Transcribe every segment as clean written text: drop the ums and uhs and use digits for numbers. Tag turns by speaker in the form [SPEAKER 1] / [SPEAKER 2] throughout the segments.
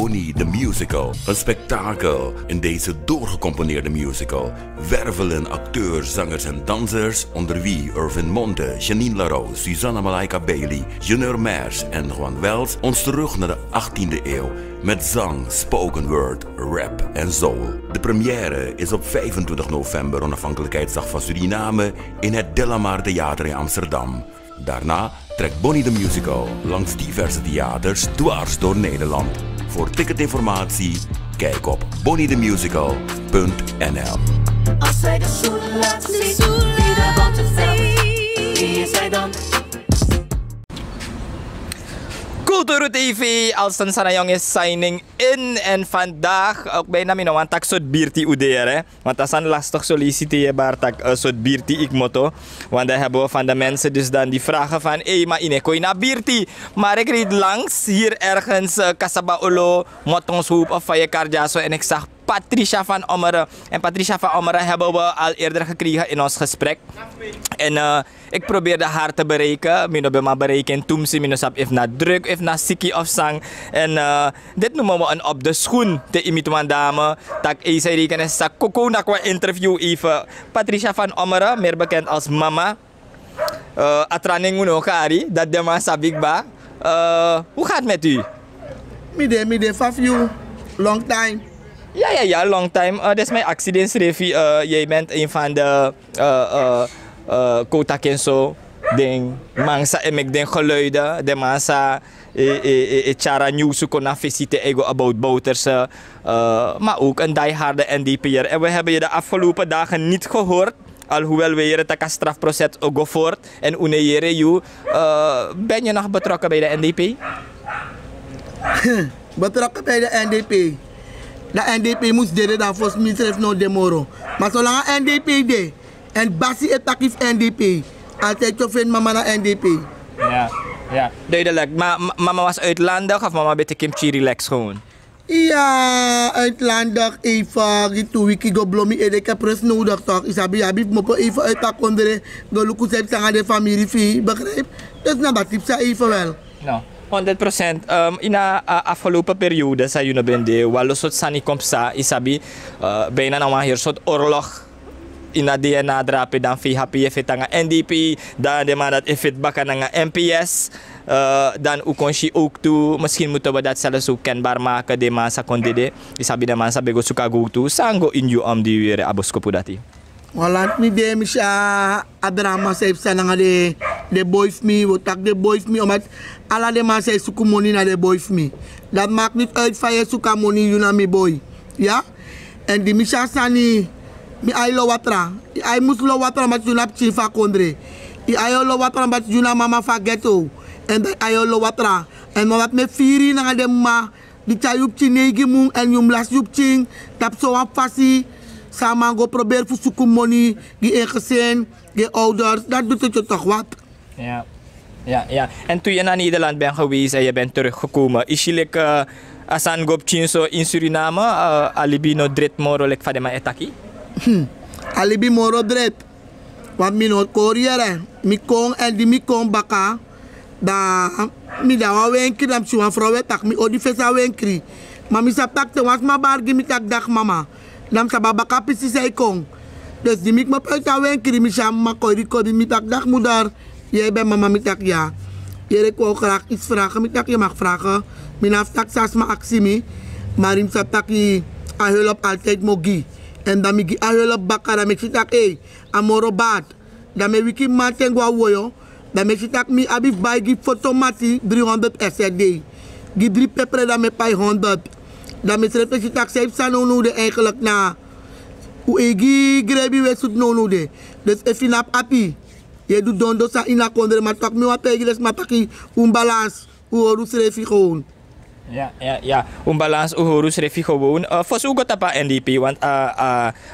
[SPEAKER 1] Bonnie the Musical. Een spektakel in deze doorgecomponeerde musical wervelen acteurs, zangers en dansers, onder wie Irvin Monte, Janine Larose, Susanna Malaika Bailey, Junior Mers en Juan Wells ons terug naar de 18e eeuw met zang, spoken word, rap en soul. De première is op 25 november, onafhankelijkheidsdag van Suriname, in het De La Mar Theater in Amsterdam. Daarna trekt Bonnie the Musical langs diverse theaters dwars door Nederland. Voor ticketinformatie kijk op bonniethemusical.nl.
[SPEAKER 2] Als zij de zoen laat zien, wie de wat wie is zij dan?
[SPEAKER 3] Kulturu TV, Alston Sanayong is signing in. En vandaag ook bijna een tak soort bierti uderen. Want dat is een lastig solliciteren, maar tak soort bierti ik motto. Want dan hebben we van de mensen dus dan die vragen van, hé, maar ine kooi na bierti. Maar ik reed langs hier ergens Casabaolo, Mottongshoop of Fayekarjaso en ik zag Patricia van Ommeren. En Patricia van Ommeren hebben we al eerder gekregen in ons gesprek. En ik probeerde haar te bereiken. Ik ben maar bereiken toen ze minusap if na druk, if na siki of zang. En dit noemen we een op de schoen te imituan dame. Tak zei rekenen sa koko na kwa interview even. Patricia van Ommeren, meer bekend als mama. Atraning uno kari, dat de man sabik ba. Hoe gaat het met u?
[SPEAKER 4] Midden, faf you. Long time.
[SPEAKER 3] Ja, long time. Dat is mijn accidentrevi. Jij bent een van de Kota Kenso, ding mangsa emek den geluiden, de massa chara nieuws kon visite ego about bouters, maar ook een dieharde NDP'er. En we hebben je de afgelopen dagen niet gehoord, alhoewel we hier het strafproces ook voort en unejere you. Ben je nog betrokken bij de NDP?
[SPEAKER 4] Betrokken bij de NDP. De NDP moest delen dan volgens mij heeft no demoro. Maar zolang NDP deed en Bassi het actief NDP, altijd je vindt mama naar NDP.
[SPEAKER 3] Ja, duidelijk. Maar mama was uitlandig of mama beetje kimchi relax gewoon?
[SPEAKER 4] Ja, uitlandig even, die 2 weken go blomi en ik heb rust nodig toch. Isabi, heb ik me even uit dat kondere, go luku zelf aan de familie, begrijp? Dus nou dat tip ze even wel.
[SPEAKER 3] No. 100%. In de afgelopen periode, zei je ben de walosot sani komsa, isabi, bijna nou hier soort oorlog in de DNA drapen dan VHP effect aan NDP, dan de man dat effect bakken aan MPS, dan ukonshi ook toe, misschien moeten we dat zelfs ook kenbaar maken, de man sa kondide, isabi de man sa bego suka go toe, sango in you die weer aboskopu dati.
[SPEAKER 4] Walant mi de misha adrama safe sana de boys me, we tak de boys me omdat alla de man say suku money na de boys me. Dat maakt niet uit van je suka money you na mi boy. Ja? En die misha sani mi ay lo watra. I mus lo watra mat you na chifa kondre. I ay lo watra mat you na mama fa ghetto. En ay lo watra. En wat me firi na de ma di chayup chinegi mung en yum las yup ching tap so wan fasi. Samen go probeer voor zoeken money, die ingezin, die ouders, dat doet het je toch wat?
[SPEAKER 3] Ja. En toen je naar Nederland bent geweest en je bent teruggekomen, is je like asan gop chinso in Suriname, alibi no dret moro lek fadema etaki?
[SPEAKER 4] Alibi moro dret. Want mi no Korea, mi kong en di mi kong baka, da mi da wa wenkri dam chuan vrouwen tak mi odi fesa wenkri. Maar mi sap tak te was ma bargi mi tak dag mama. Nam sa baba kapisi sa ikong. Dus di mik mapalta wenkri mi siya makoy di mitak dak moeder. Jij bent mama mitak ja. Jij wou graag iets vragen, mitak je mag vragen. Minaf tak sas ma aksimi. Maar im sa tak i ahulop altijd mogi. En dan migi ahulop baka dan mek sitak amoro bad. Dan me wiki maten gwa woyo. Dan mek sitak mi abif bay gi fotomati 300 SRD. Gi 3 pepre dan me pay 100. Dan is het je tak zelf zijn nodig eigenlijk na hoe ik grebi we zoet nodig. Dus if je nap api, je doet dondo sa ina kondre maar tak me wat tegen les maar taki balans hoe horus refi gewoon.
[SPEAKER 3] Ja. Balans hoe horus refi gewoon. Voor zo gaat pa NDP want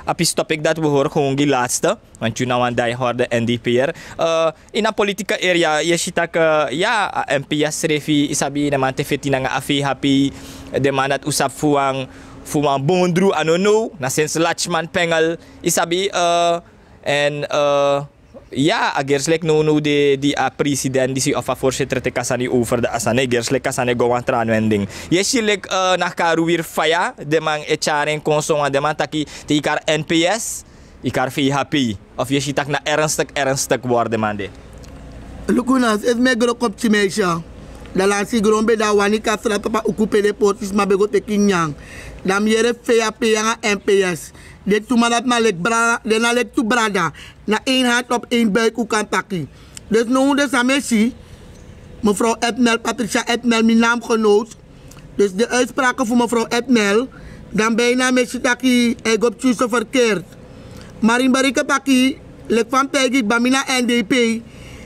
[SPEAKER 3] api topic dat we horen gewoon die laatste. Want je nou aan die hoorde NDP'er. In een politieke area je ziet dat ja MPS refi isabi na man tefeti na AFHP. De man dat usap fuang bondru anono na sens Lachman pengel isabi en Ja, agerslik no de president die si of voorzitter te kasani over de asane gerslik kasane go wan tranwending. Yesilik na karu weer faya de man echaren konsonga de man taki te ikar NPS, ikar VHP of yesitak na ernstig worden man de.
[SPEAKER 4] Lukunas, es me gro optimation. Da la si grombe da wani kasra papa okupe de portis ma bego te kinyang. Dam yere VHP yang NPS. De tumalat na lek bra, de na lek tu brada. Na één hand op één buik hoe kan taki. Dus nou de samessi, mevrouw Edmel, Patricia Edmel, mijn naamgenoot. Dus de uitspraken voor mevrouw Edmel, dan bijna messi taki egop tjuse verkeerd. Maar in barika taki, lek van pegi bamina NDP,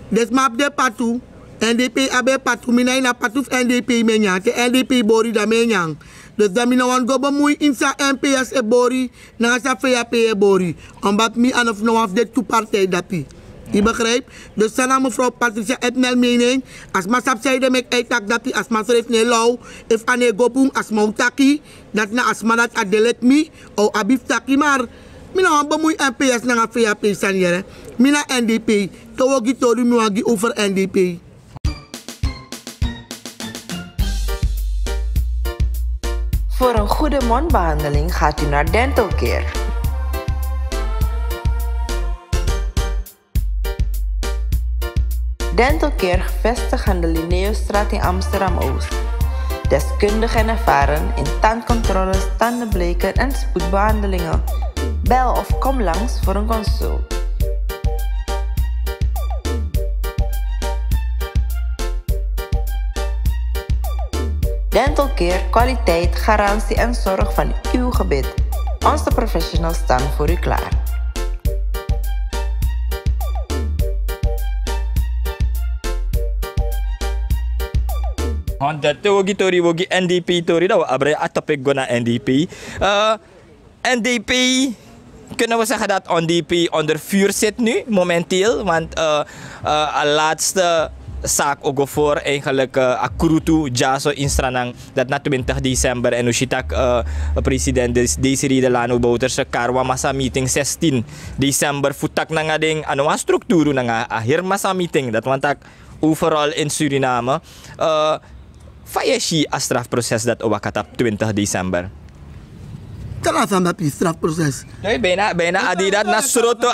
[SPEAKER 4] dus map de patu, NDP abe patu, mina ina patu NDP menyang, te NDP bori da menyang. Dus dan mina wan go bemoei in sa NPS e bori, na sa VAP e bori. Omdat mi aan of no af de two partij dati. Je begrijpt? Dus sana mevrouw Patricia Edmel mening, als ma sap zijde mek eitak dati, als ma schreef ne lau, if ane gopung as mautaki, dat na as manat adelet mi, o abif taki maar. Mina wan bemoei NPS na VAP san yere. Mina NDP, kawogi tori mi wagi over NDP.
[SPEAKER 5] Voor een goede mondbehandeling gaat u naar Dental Care. Dental Care gevestigd aan de Linnaeusstraat in Amsterdam-Oost. Deskundig en ervaren in tandcontroles, tandenbleken en spoedbehandelingen. Bel of kom langs voor een consult. Dental Care, kwaliteit, garantie en zorg van uw gebit. Onze professionals staan voor u klaar.
[SPEAKER 3] Want dat wogi NDP tori dat we abre atopik go naar NDP. NDP kunnen we zeggen dat NDP onder vuur zit nu momenteel, want laatste zaak ook voor eigenlijk akrutu jaso instranang dat na 20 december en usitak president Desiree Delano Bouterse karwa masa meeting 16 december futak na nga ding ano nga strukturo na nga ahir masa meeting dat wantak overal in Suriname fayeshi a strafproces dat owakatap 20 december.
[SPEAKER 4] Terasa dat is strafproces.
[SPEAKER 3] Nee, bijna adidat nasroto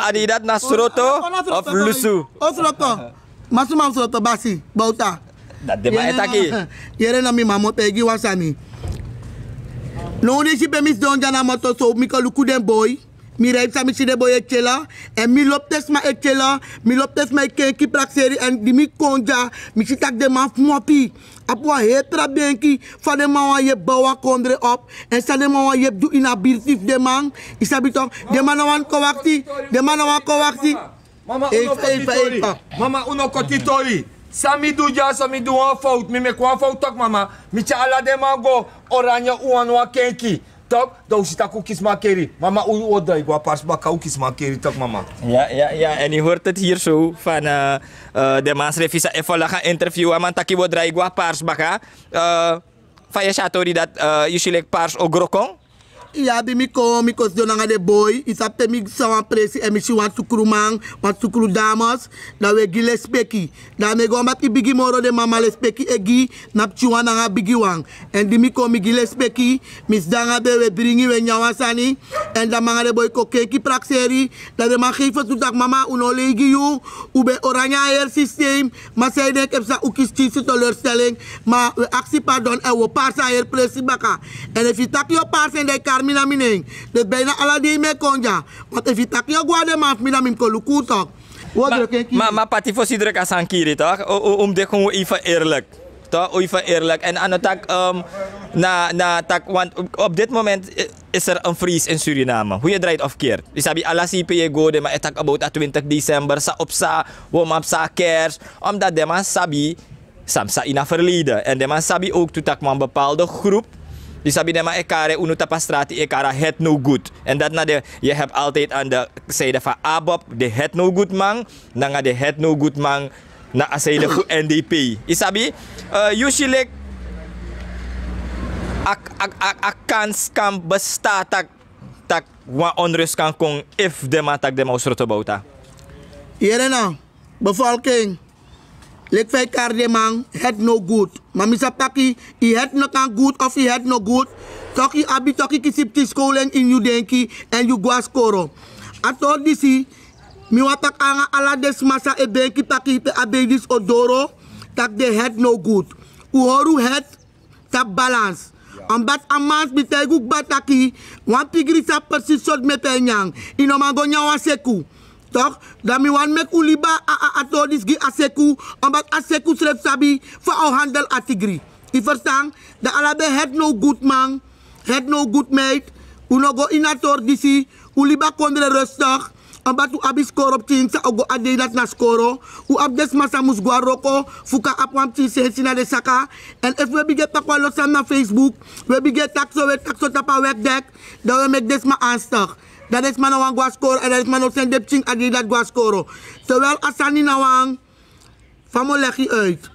[SPEAKER 3] of lusu.
[SPEAKER 4] Osroto. Masuma osroto basi, bauta.
[SPEAKER 3] Dat de ma etaki.
[SPEAKER 4] Yere na mi mamo pegi wasani. No de si pemis don jana moto so mi ko luku den boy. Mi rijp sa mi si de boy ekela en mi loptes ma ekela, mi loptes ma keki prakseri en di mi konja, mi si tak de ma mopi. Apwa hetra benki van de man je bawa kondre op en sa de man je do inabilitief de man isabi toch de man wan kowakti
[SPEAKER 6] mama uno kotitori mama uno kotitori sami do ja sami do een fout mi me kwa fout tak mama mi chala de mango oranje uan wa kenki tak do sita koekjes makeri mama u odai gua pars baka koekjes makeri tak mama
[SPEAKER 3] ja en je hoort het hier zo van de mansrevisa evola gaan interviewen man taki wo drai gua pars baka van je chatori dat usually pars ogrokong.
[SPEAKER 4] Ja, bij mij kom ik als de boy. Is dat te mij zo'n pressie en misschien wat sukrumang, wat sukru dames. Dat we gile speki. Dan me go met die bigi moro de mama le speki egi nap chuan nga bigi wang. En die mij kom ik gile speki. Mis danga be we bringi we nyawasani. En dan manga de boy ko keki prakseri. Dat de man geven zodat mama uno legi you. Ube oranje air systeem. Maar zij denk heb sa ukis chisi teleurstelling. Maar we actie pardon en we paarse air pressie baka. En if je tak je paarse en de kar mina mining. Dus bijna alle die me konja. Want if je tak je guade maaf mina mim ko lukutok.
[SPEAKER 3] Maar pati voor sidruk asan kiri toch? Om de gewoon even eerlijk. Toch? Even eerlijk. En aan het tak tak want op dit moment is er een vries in Suriname. Hoe je draait of keert. Dus heb je alles je gode maar het about 20 december sa op sa wom op sa kers omdat de man sabi samsa ina verleden en de man sabi ook toe tak man bepaalde groep. Dus sabi de man ekare unu tapastrati ekara het no good. En dat na de je hebt altijd aan de zijde van ABOP de het no good man, dan de het no good man na zijde van NDP. Isabi usually a kans kan bestaan tak wa onrust kan kong if de man tak de man usroto bauta.
[SPEAKER 4] Here nou, bevolking. Lek fai karde man, het no good. Maar misa paki, i het no kan good of i het no good. Toki abi toki kisip ki scholen in you denki en you guaskoro. Ator disi, mi watak anga ala des masa e denki paki pe abedis odoro, tak de het no good. Uhoru het, tak balance. Omdat amans biteguk bataki, wan pigri sa persis sot me penyang. Ino mangonya wan seku. Toch? Dan mi wan mek uliba atodis gi aseku, omdat aseku schreef sabi voor au handel atigri. I verstaan? Da alabe het no good man, het no good mate, uno go inator disi, uliba kondre rustig, omdat u abis korupting sa ogo adedat na skoro, u abdes masa musgwa roko, fuka apwam sensi na de saka, en if we biget pakwa losam na Facebook, we biget takso tapa wekdek, dan we mek des ma aanstig. Dat is maar een guascoro en dat is maar een sendepching adi dat guascoro. Terwijl asani na wang, famo legi uit.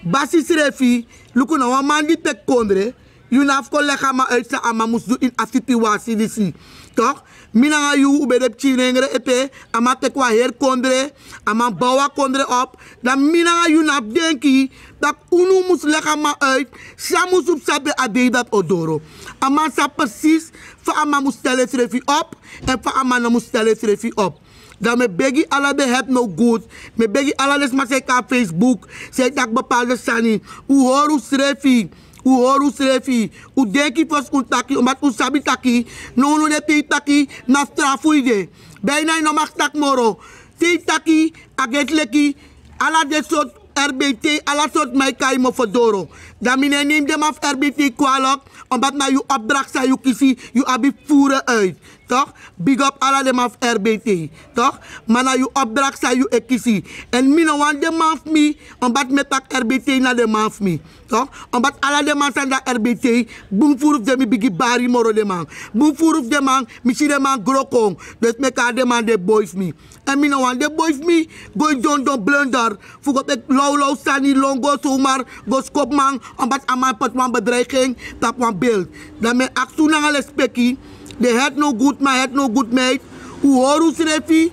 [SPEAKER 4] Basis refi, luku na wang man die tek kondre, you na afko lega ma uit sa ama mus do in asituasi disi. Toch? Mina nga yu ubedep chirengre epe, ama tekwa her kondre, ama bawa kondre op, dan mina nga yu nap denki, dat unu mus lega ma uit, sa mus up sabe adi dat odoro. Ama sa precies, fa ama mus tele refi op, en fa ama na mus tele refi op. Dan me begi ala de het no good. Me begi ala des ma say ka Facebook, say tak bepaalde sani, u horu srefi. U horu srefi, u denki pas un taki, omdat u sabi taki, no de ti taki, na strafuide. Bijna no mag tak moro. Ti taki, aget leki, ala de soort RBT, ala soort mij kai mo fodoro. Dan mine neem dem af RBT kwalok, omdat na u opdracht sa u kisi, u abi voeren uit. Toch? Big up ala dem af RBT. Toch? Maar na u opdracht sa u ekisi. En mine wan dem af mi, omdat me tak RBT na dem af mi. Toch? Omdat ala dem af da RBT, boom voeruf dem bigi bari moro dem man. Boom voeruf dem man, misi dem man grokong. Dus me ka dem man de boys mi. En mine wan de boys mi, go don blunder. Fugot ek low sani longo zomaar, go skop man, omdat aman pat wan bedreiging, tap wan beeld. Dan me aksu na ngale speki, de het no good ma het no good mate. U horu srefi,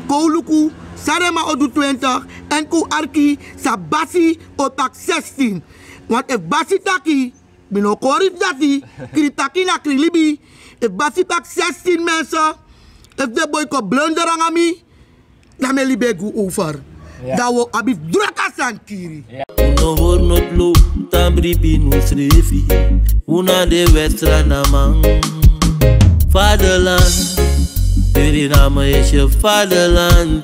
[SPEAKER 4] ko luku, sarema odu 20 en ko arki sa basi o tak 16. Want if basi taki, bino korif dati, kri taki na kri libi. If basi tak 16 mensen, if de boy ko blunder aan mi, dan me libe gu over. Dat we abi drakasan kiri.
[SPEAKER 7] Uno hoor not lo, tambri pinu srefi. Una de wedstrijd na man. Vaderland, jullie namen is je vaderland.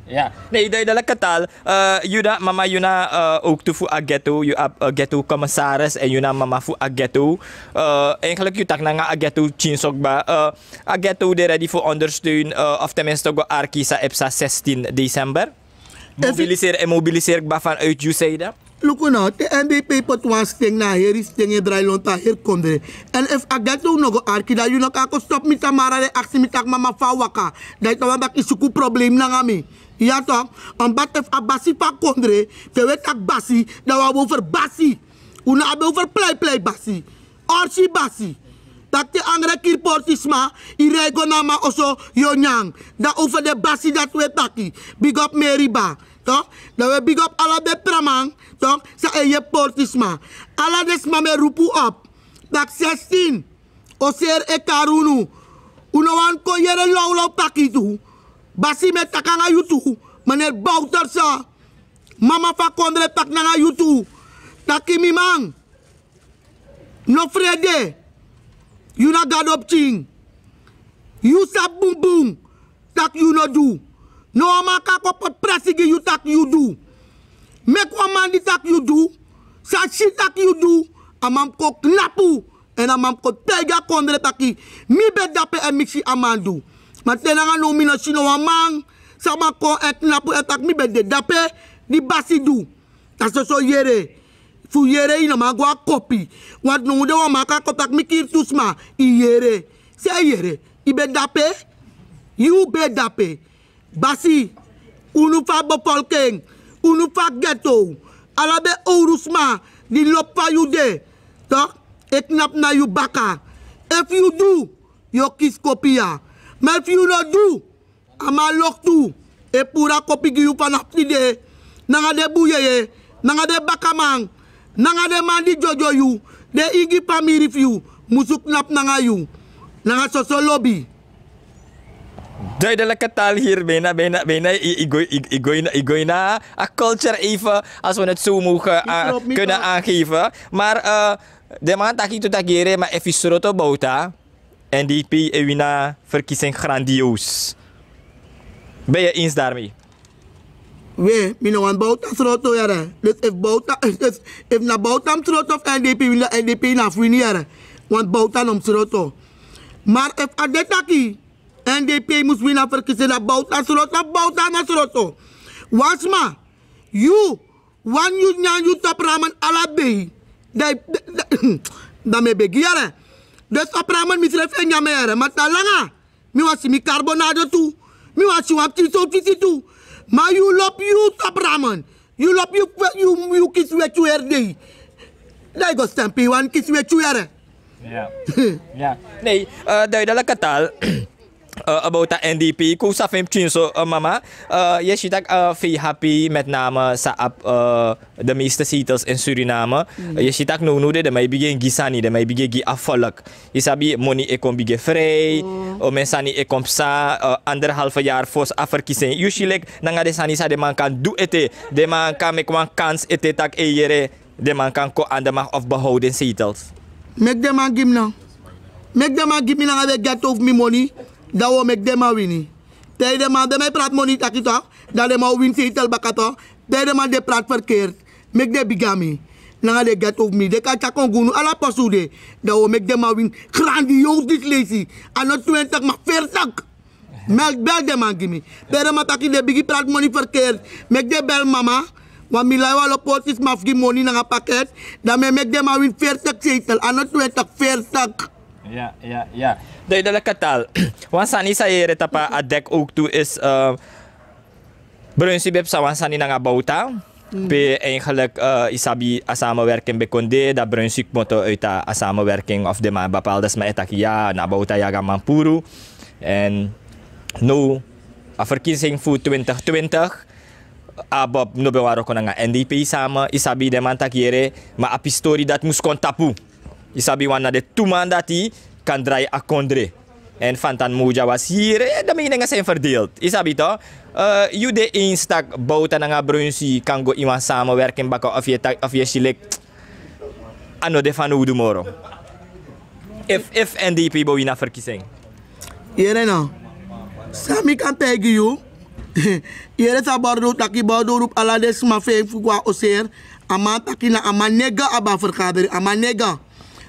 [SPEAKER 3] Ja, nee, duidelijk katal. Yuna, mama Yuna ook toe voor Ageto, je Ageto commissaris en Yuna mama voor Ageto. Eigenlijk je tak na Ageto chinsok ba. Ageto de ready voor ondersteun of tenminste go Arkisa EPSA 16 december. Mobiliseer ik ba vanuit USAID?
[SPEAKER 4] Look nou, de NBP pot wan sting na hier is sting draai lonta hier kondre. En if Ageto no go arki da you no kako stop mi tamara de aksi mi tak mama fa waka. Dai tawa bak isuku problem na ngami. Ja toch? Omdat if abasi pa kondre, te wet ak basi, da wa over basi. Una abe over play basi. Orsi basi. Dat de andere kirportisma, irego nama oso yonyang. Da over de basi dat we taki. Big up Meriba. Toch? Dat we big up ala de pramang. Toch? Sa eye portisma. Ala des mame rupu op. Dat 16. Oser e karunu. Uno wan ko yere laulau taki tu. Basi met takanga yutu. Meneer Bouter sa. Mama fa kondre tak nanga yutu. Taki mi mang. No frede. You na god op ching. You sa boom boom. Tak you no do. No amaka ko pot pressigi you tak you do. Mek one man di tak you do. Sa shit tak you do. Amam ko knapu. En amam ko tega kondre taki. Mi bedape en mixi amandu. Maar tenanga no mina sino wamang. Sama ko et knapu etak mi bede dape. Di basi do. Dat so yere. Fu yere ina magwa kopi. Want no de wamaka kotak mi kirtusma. I yere. Se yere. I bedape. You bedape. Basi, unu fa bevolking, unu fa ghetto, alabe ourusma, di lop fa you de, toch? Ik nap na you baka. If you do, you kiss kopia. Maar if you not do, ama lok tu e pura kopi giu panapti de nanga de buye nanga de bakamang nanga de mandi jojo yu de igi pamiri fiu musuk nap nanga yu nanga soso lobby.
[SPEAKER 3] Duidelijke taal hier bijna igooi na a culture even als we het zo mogen kunnen aangeven. Maar de man taki to takere maar even sroto bouta NDP ewina verkiezing grandioos. Ben je eens daarmee?
[SPEAKER 4] We, mi no wan bouta sroto jare. Dus if na bouta sroto of NDP wina NDP na fwini jare. Want bouta nom sroto. Maar if adetaki NDP moest winnen verkiezen na bouta na sroto. Wasma, you, wan you nyan you top ramen alabe. Da me begiare. Dus op ramen misref en jamere. Maar talanga, mi wasi mi carbonado tu. Mi wasi wap tiso tu. Maar you lop you top ramen. You lop you kiss wet you erde. Dai go stampi wan kiss wet you ere.
[SPEAKER 3] Ja. Ja. Nee, duidelijke taal. About the NDP, ko sa fem chinso mama, je ziet ook veel happy met name sa de meeste zetels in Suriname. Je ziet ook nu de mij begin gisani, de mij begin afvallig. Je sabi money ik kom begin vrij, o mensani ik kom sa anderhalve jaar voor afverkiezing. Usually nanga de sani sa de man kan do ete, de man kan make one kans ete tak ejere, de man kan ko aan de mag of behouden zetels.
[SPEAKER 4] Make them man give now. Make them man give me now get of me money. Dat we make them a winnie. Tijdens man de mij praat money taki toch? Dat de man win zetel bakato. Tijdens man de praat verkeerd. Make them bigami. Nanga de get of me. De kan chakon gunu ala pasude. Dat we make them a win. Grandioos dit lazy. En not 20 maar 40. Bel de man give me. Tijdens man taki de bigi praat money verkeerd. Make them bel mama. Want mi lai walo potis maf gi money nanga pakket. Dat me make them a win 40 zetel. En not 20 40.
[SPEAKER 3] Ja. Duidelijke taal. Want sani sa ere tapa adek ook toe is Brunsibeb sa wan sani nga bouta. Pe eigenlijk isabi a samenwerking bekonde dat Brunsik moto uit a samenwerking of de ma bepaalde sma etakia na bouta yaga mampuru. En nu a verkiezing voor 2020 abob no bewaro ko nga NDP sama isabi de man takiere ma a pistori dat mus kon tapu. Isabi wan na de tuman dati kan draai a kondre. En Fantan Moja was hier, de meningen zijn verdeeld. Isabi to? You de instak bouta na nga Brunsi kan go iwan samenwerking baka of je select ano de van hoe moro. If NDP bo na verkiezing.
[SPEAKER 4] Yere no. Sami kan tegen you. Yere sa bordo taki bordo rup ala des ma fe fukwa oser. Ama taki na ama nega aba vergadering. Ama nega.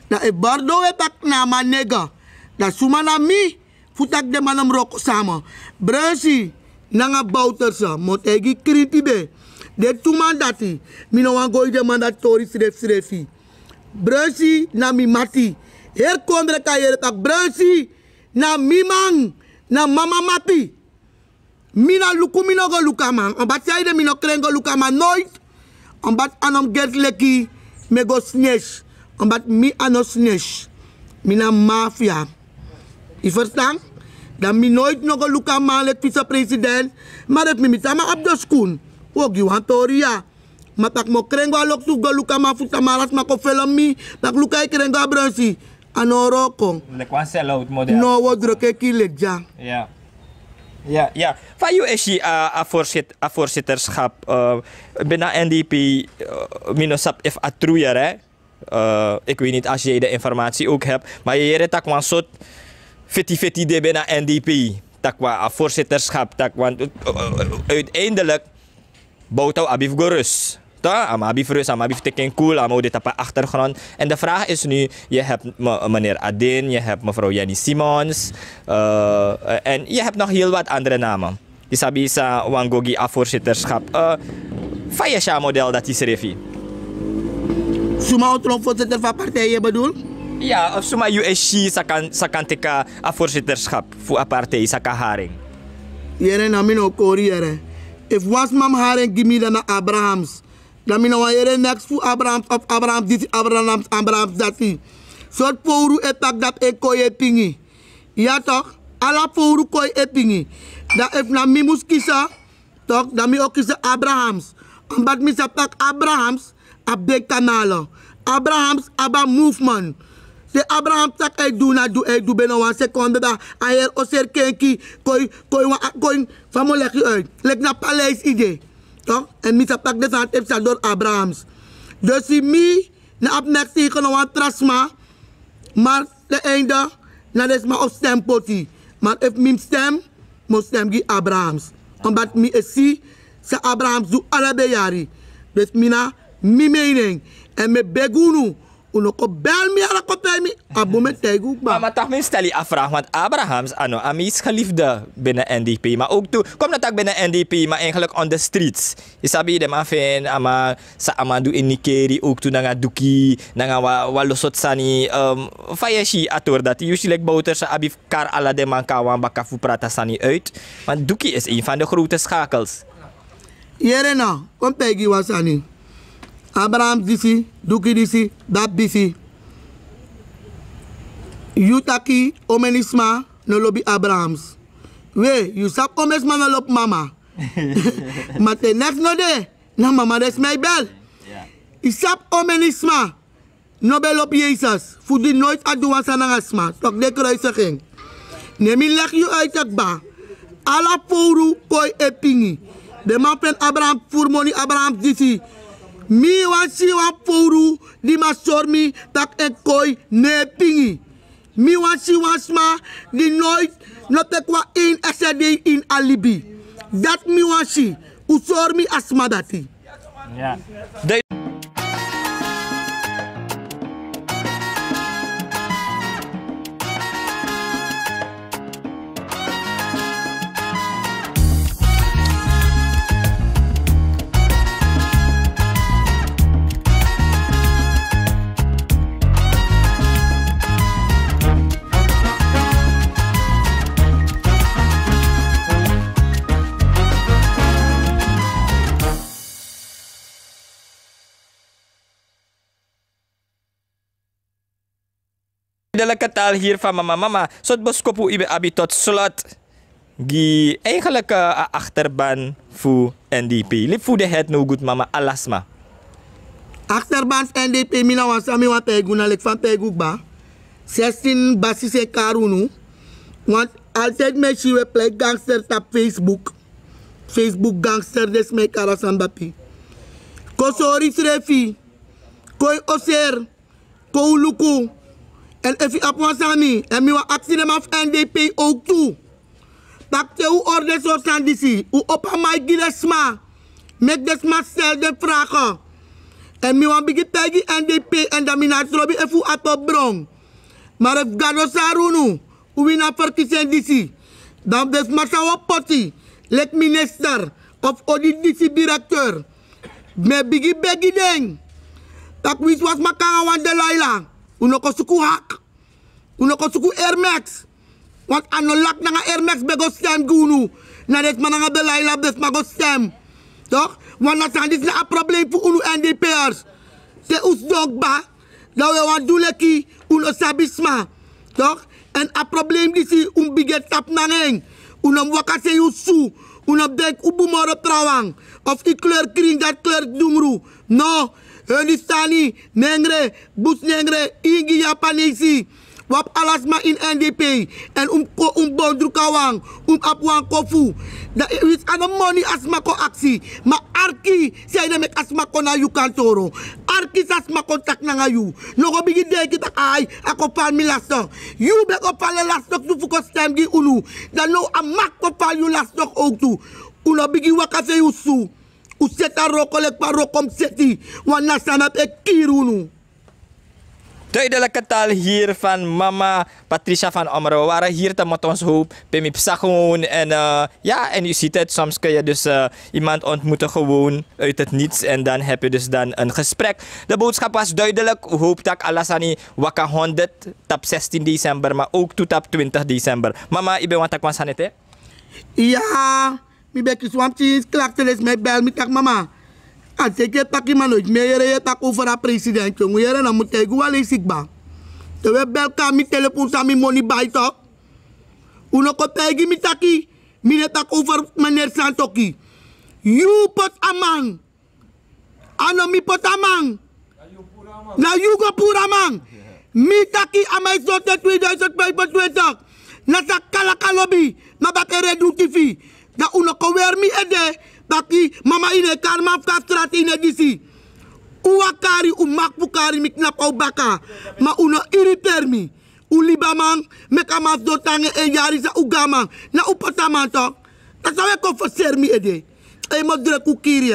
[SPEAKER 4] Na e bardo we tak na manega. Na suma na mi futak de manam roko sama. Brasi nanga bouter sa mot egi kriti be. De tuman dati mi no wan go de mandatori srefi. Brasi na mi mati. Her kondre ka yere tak brasi na mi mang na mama mati. Mina luku mino go lukaman. Ombat sayde mino krengo lukaman nooit. Ombat anom get leki me go snesh. Omdat mi anosnesh, mina mafia. Je verstaan? Dan mi nooit nog een luka malet vice-president, maar het mi mitama abdoskun. Ook je wantoria. Maar tak mo krengo alok tu go luka mafuta maras mako film mi, tak luka I krengo abransi. Anoroko.
[SPEAKER 3] Le kwan sell out model.
[SPEAKER 4] No wo drukke kilegja.
[SPEAKER 3] Ja. Van u is je a voorzitterschap binnen NDP minosap if atruyer hè? Ik weet niet als je de informatie ook hebt, maar je hebt tak een soort 50-50 de binnen NDP, tak een voorzitterschap, tak want uiteindelijk bouwt hij abif gerust. Abif rust, abif teken cool, amau dit op achtergrond. En de vraag is nu, je hebt meneer Adin, je hebt mevrouw Jenny Simons, en je hebt nog heel wat andere namen. Die sabi sa wangogi a voorzitterschap. Fayesha model dat is refi.
[SPEAKER 4] Suma outro voorzitter van partijen bedoel?
[SPEAKER 3] Ja, of suma USC sa kantika a voorzitterschap voor een partij, sa Haring.
[SPEAKER 4] Jere na mino kori jere. If was mam Haring give me dan Abrahams. Dan mino wa jere next voor Abrahams of Abrahams dati. Soort pouru etak dat eko je tingi. Ja toch? ala foru koi epingi. Da if na mi mus kisa, tok, da mi ook kisa Abrahams. Omdat mi sapak Abrahams, ab de kanalo. Abrahams, aba movement. Se Abraham tak ay do beno 1 seconde da ayer oser kenki koi famo leki uit. Lek na paleis ide. Toch? En mi sapak de sant ep door Abrahams. Dus mi na op next tegen een trasma, maar de einde na desma op stempoti. Maar if mi stem, mo stem gi Abrahams. Omdat mi esi sa Abrahams do allebei jari. Dus mina mi mening en me begunu. Uno ko bel mi ala ko mi abu met tegu ba.
[SPEAKER 3] Maar toch minstens die afvraag, want Abrahams, is geliefde binnen NDP, maar ook toe, kom dat ook binnen NDP, maar eigenlijk on the streets. Je sabi de mafin, sa amadu in Nikeri, ook toe nanga duki, nanga walosot sani, fayashi ator dat, usually bouter sa abi kar ala de man kawan bakafu prata sani uit, want duki is een van de grote schakels.
[SPEAKER 4] Yere na, kom tegi wasani. Abraham disi, Duki disi, dat disi. Yutaki omenisma no lobby Abrahams. We, you sap omenisma no lob mama. Maar de next no de, na mama des mij bel. Isap omenisma no bel op Jezus. Voor die nooit aduan sa nangasma. Tok de kruisiging. Neem je leg je uit akba. Ala poru koi epingi. De man van Abraham voor money Abraham disi. Mi wan si wan poru di ma sormi tak en koi ne pingi. Mi wan si wan sma di nooit no tekwa in SRD in alibi. Dat mi wan si usormi asma dati.
[SPEAKER 3] Ja. Dala taal hier van mama. Zot boskopu ibe abi tot slot. Gi eigenlijk achterban voor NDP. Lip voor de het no goed mama alasma.
[SPEAKER 4] Achterban NDP mina wasami wa peguna lek van pegukba. 16 basise karunu. Want altijd me we play gangster op Facebook. Facebook gangster des me karasan bapi. Kosori srefi. Koi oser. Ko luku. En if je op was aan mij, en mijn actie af NDP ook toe. Dat je hoe orde zo staan die hoe op aan mij gilesma. Met desma stel de vragen. En mijn begin tegen NDP en dan mijn nastrobi even uit op bron. Maar if gado sarunu, hoe we naar verkiezen die dan desma sawa poti, lek minister of audit die directeur. Me begin ding. Dat wist was makanga wan de laila. Uno ko suku hak. Uno ko suku Air Max. Want ano lak na nga Air Max bego stem gunu. Na des man nga belay lab des mago stem. Toch? Want na sandis na a probleem voor uno NDP'ers. Se us dog ba. Da we wan duleki uno sabisma. Toch? En a probleem disi biget tap na ngeng. Uno wakase yusu. Uno dek ubumoro trawang. Of die kleur kring dat kleur dumru. No. Hönistani, Nengre, Bus Nengre, Ingi Japanese, wap alasma in NDP, en bondru kawang, apwang kofu. Dat is aan de money asma ko aksi, maar arki, zij de met asma ko na yu kantoro. Arki asma contact na ngayu. Nogo bigi de kita ay, ako pal mi lastok. You be ko pal lastok tu fuko stem gi unu. Dan no amak ko pal yu lastok ook tu. Uno bigi wakase yusu. Useta roko lek pa rokom seti, want nasanap ek kirunu.
[SPEAKER 3] Duidelijke taal hier van mama Patricia van Omro. We waren hier te met ons hoop. Bij mij gewoon. En ja, en je ziet het. Soms kun je dus iemand ontmoeten gewoon uit het niets. En dan heb je dus dan een gesprek. De boodschap was duidelijk. Ik hoop dat Alasani waka 100 tap 16 december. Maar ook tot tap 20 december. Mama, ik ben wat ik was aan het hè?
[SPEAKER 4] Ja, ik ben kiswamtjes. Klakteles mij bel. Ik dacht mama. Als ik pak iemand uit, je tak over de president, jongen. Je dan moet ik wel eens ziek ba. Terwijl belka mijn telefoon samen money bij toch. Uno kopegi mitaki. Minetak over meneer Santoki. You pot amang. Ano mi pot amang. Na you go puramang. Mitaki amay sote 2025. Nasa kalakalobi. Mabakere du TV. Da uno kower mi ede. Baki mama ine karma strat ine disi. Uwakari umakpukari miknap au baka. Ma uno irriteer mi. Ulibamang mekamas dotange en jari sa ugamang. Na upotamang toch. Dat zou ik confesseren mi ede. Je moet druk op kiri.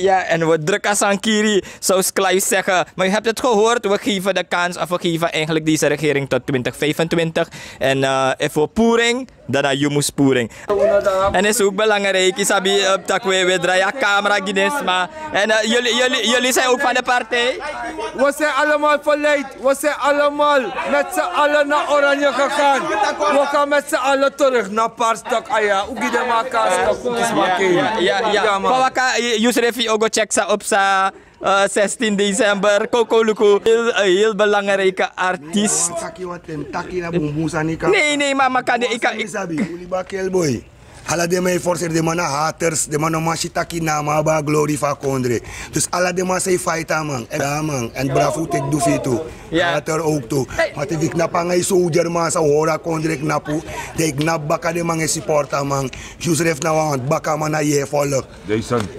[SPEAKER 3] Ja. En we drukken aan kiri, zoals Kluis zeggen. Maar je hebt het gehoord, we geven de kans, of we geven eigenlijk deze regering tot 2025. En voor Poering, dan naar Jumus Poering. En is ook belangrijk, isabi dat we draaien camera ginesma. En jullie zijn ook van de partij?
[SPEAKER 6] We zijn allemaal verleid. We zijn allemaal met z'n allen naar Oranje gegaan. We gaan met z'n allen terug naar Parstak. Hoe gaat het maar kaas?
[SPEAKER 3] Ja. Pawaka Yusrefi Ogo check sa op sa 16 December. Coco Luku, heel belangrijke artiest. Nee, mama kan
[SPEAKER 8] ik boy. Alla de mij forcer de mannen haters, de mannen machitaki na maar ba glory van Kondre. Dus alla de man say fight man, en bravo tek do fito. Hater ook toe. Maar te ik napa ngai soldier man sa hora Kondre knapu, de ik nap baka de man supporter man. Joseph na want baka man na je volk.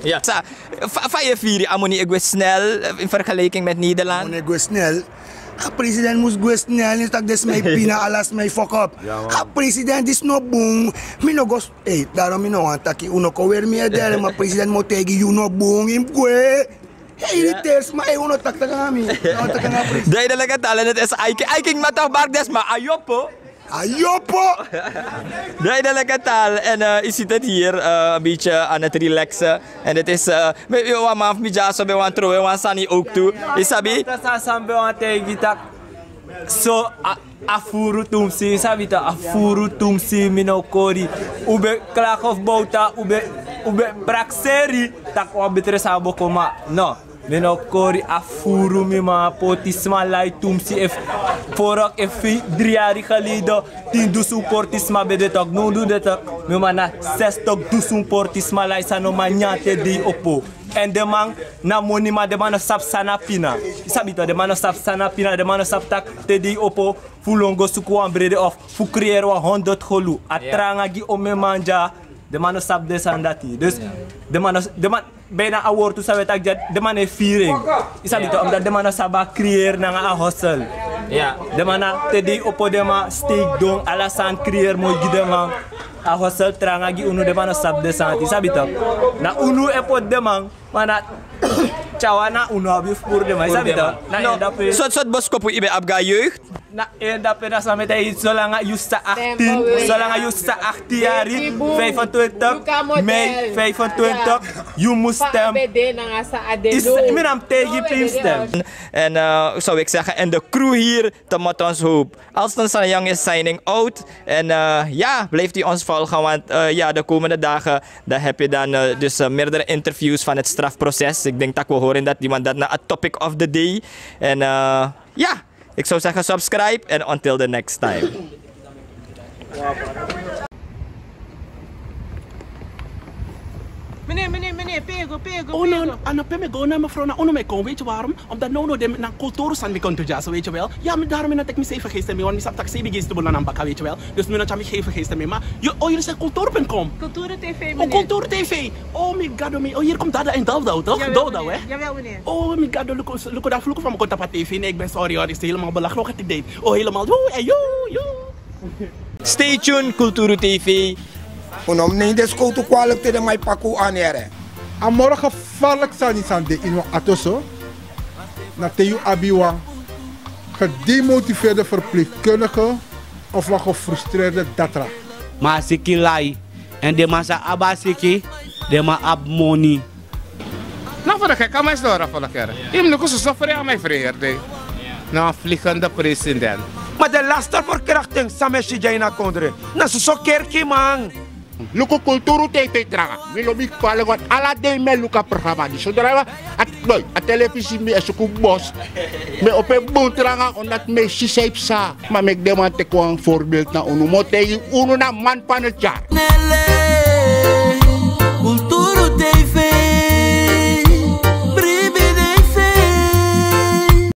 [SPEAKER 3] Ja, sa 45 amoni ik snel in vergelijking met Nederland.
[SPEAKER 8] Amoni ik snel. A president moest go snel, niet dat des mij pina alles mij fuck up. A president is no boom. Mi no go, daarom mi no want taki uno ko weer meer dere, maar president mo tegi you no boom im go. Irriteers, maar uno tak ami.
[SPEAKER 3] Duidelijke taal en het is aiking matag bark des maar ayopo.
[SPEAKER 8] Ayopo!
[SPEAKER 3] Duidelijke taal. En je ziet het hier een beetje aan het relaxen. En het is, we gaan maar mijaso, we gaan trouwen, we gaan sani ook toe. Isabi?
[SPEAKER 9] So afuru tumsi, sabita afuru tumsi minokori. Ube klak of bouta, ube prakseri, tak wabitre sabo koma. No. Minokori afuru mima potisma lai tumsi ef forak ef 3 jaar geleden 10.000 portisma bedetok no do detok mima na 6.000 portisma lai sano manyate di opo en de man na monima de man sap sana pina sabito de man sap sana pina de man sap tak te di opo fulongo suku ambrede of fu creëer wa 100 holu atranga gi ome manja de man sap desandati dus de man bijna award tu sabe tak de man is viering isabito omdat de man saba creëer na nga hustle ja de man te di opo de man steak dong alasan creëer moy gide man a hustle tranga gi unu de man sab desandati isabito na unu epo de man mana cawana unu abi pour de man isabito na dape
[SPEAKER 3] Sot bos ko po ibe abga jeugd.
[SPEAKER 9] Na dape na samet ay zolang you sa 18 zolang you sa 18 jaar 25 mei 25 you must stem is minam tegen stem.
[SPEAKER 3] En zou ik zeggen, en de crew hier te met ons hoop. Alston Sanayong is signing out. En ja, blijft u ons volgen, want ja, de komende dagen dan heb je dan dus meerdere interviews van het strafproces. Ik denk dat we horen dat iemand dat naar a topic of the day. En ja, ik zou zeggen subscribe en until the next time.
[SPEAKER 10] Meneer, pego. Oh, no, ano pego na mevrouw na ono mij kon, weet je waarom? Omdat nou de na cultuur san mi kon te jassen, weet je wel? Ja, maar daarom dat ik me even geesten mee, want mi sap tak sebi geesten bolan aan bakka, weet je wel? Dus nu dat je me even geesten mee, maar jullie zijn cultuur.com.
[SPEAKER 11] Cultuur TV, meneer.
[SPEAKER 10] Oh, Cultuur TV. Oh, my god, oh, hier komt Dada in Daldau, toch? Daldau, hè?
[SPEAKER 11] Jawel, meneer.
[SPEAKER 10] Oh, my god, look dat vloeken van mijn kont op TV. Nee, ik ben sorry hoor, is helemaal belachelijk wat ik deed. Oh, helemaal, yo.
[SPEAKER 3] Stay tuned, Cultuur TV.
[SPEAKER 8] Onom nee des koutu kwalek te de mai paku anere.
[SPEAKER 12] Amora gevaarlijk zijn aan de ino atoso. Na te abiwa gedemotiveerde verpleegkundige of wat gefrustreerde datra.
[SPEAKER 13] Maar siki lai en de masa abasiki de ma abmoni.
[SPEAKER 14] Nou voor de gek, kan mij door voor de keer. Ik moet ook zo voor aan mij vreerde. Nou vliegende president.
[SPEAKER 6] Maar de lasterverkrachting, Sameshi Jaina Kondre. Na zo kerkie man.
[SPEAKER 11] Luku kulturu TV tranga. Milo big pala wat ala de me luka programma di. Saudara at boy, at televisi mi asuku bos. Me ope bon tranga onat me si safe sa. Ma meg demante ko ang voorbeeld na uno mo te uno na man panetjar.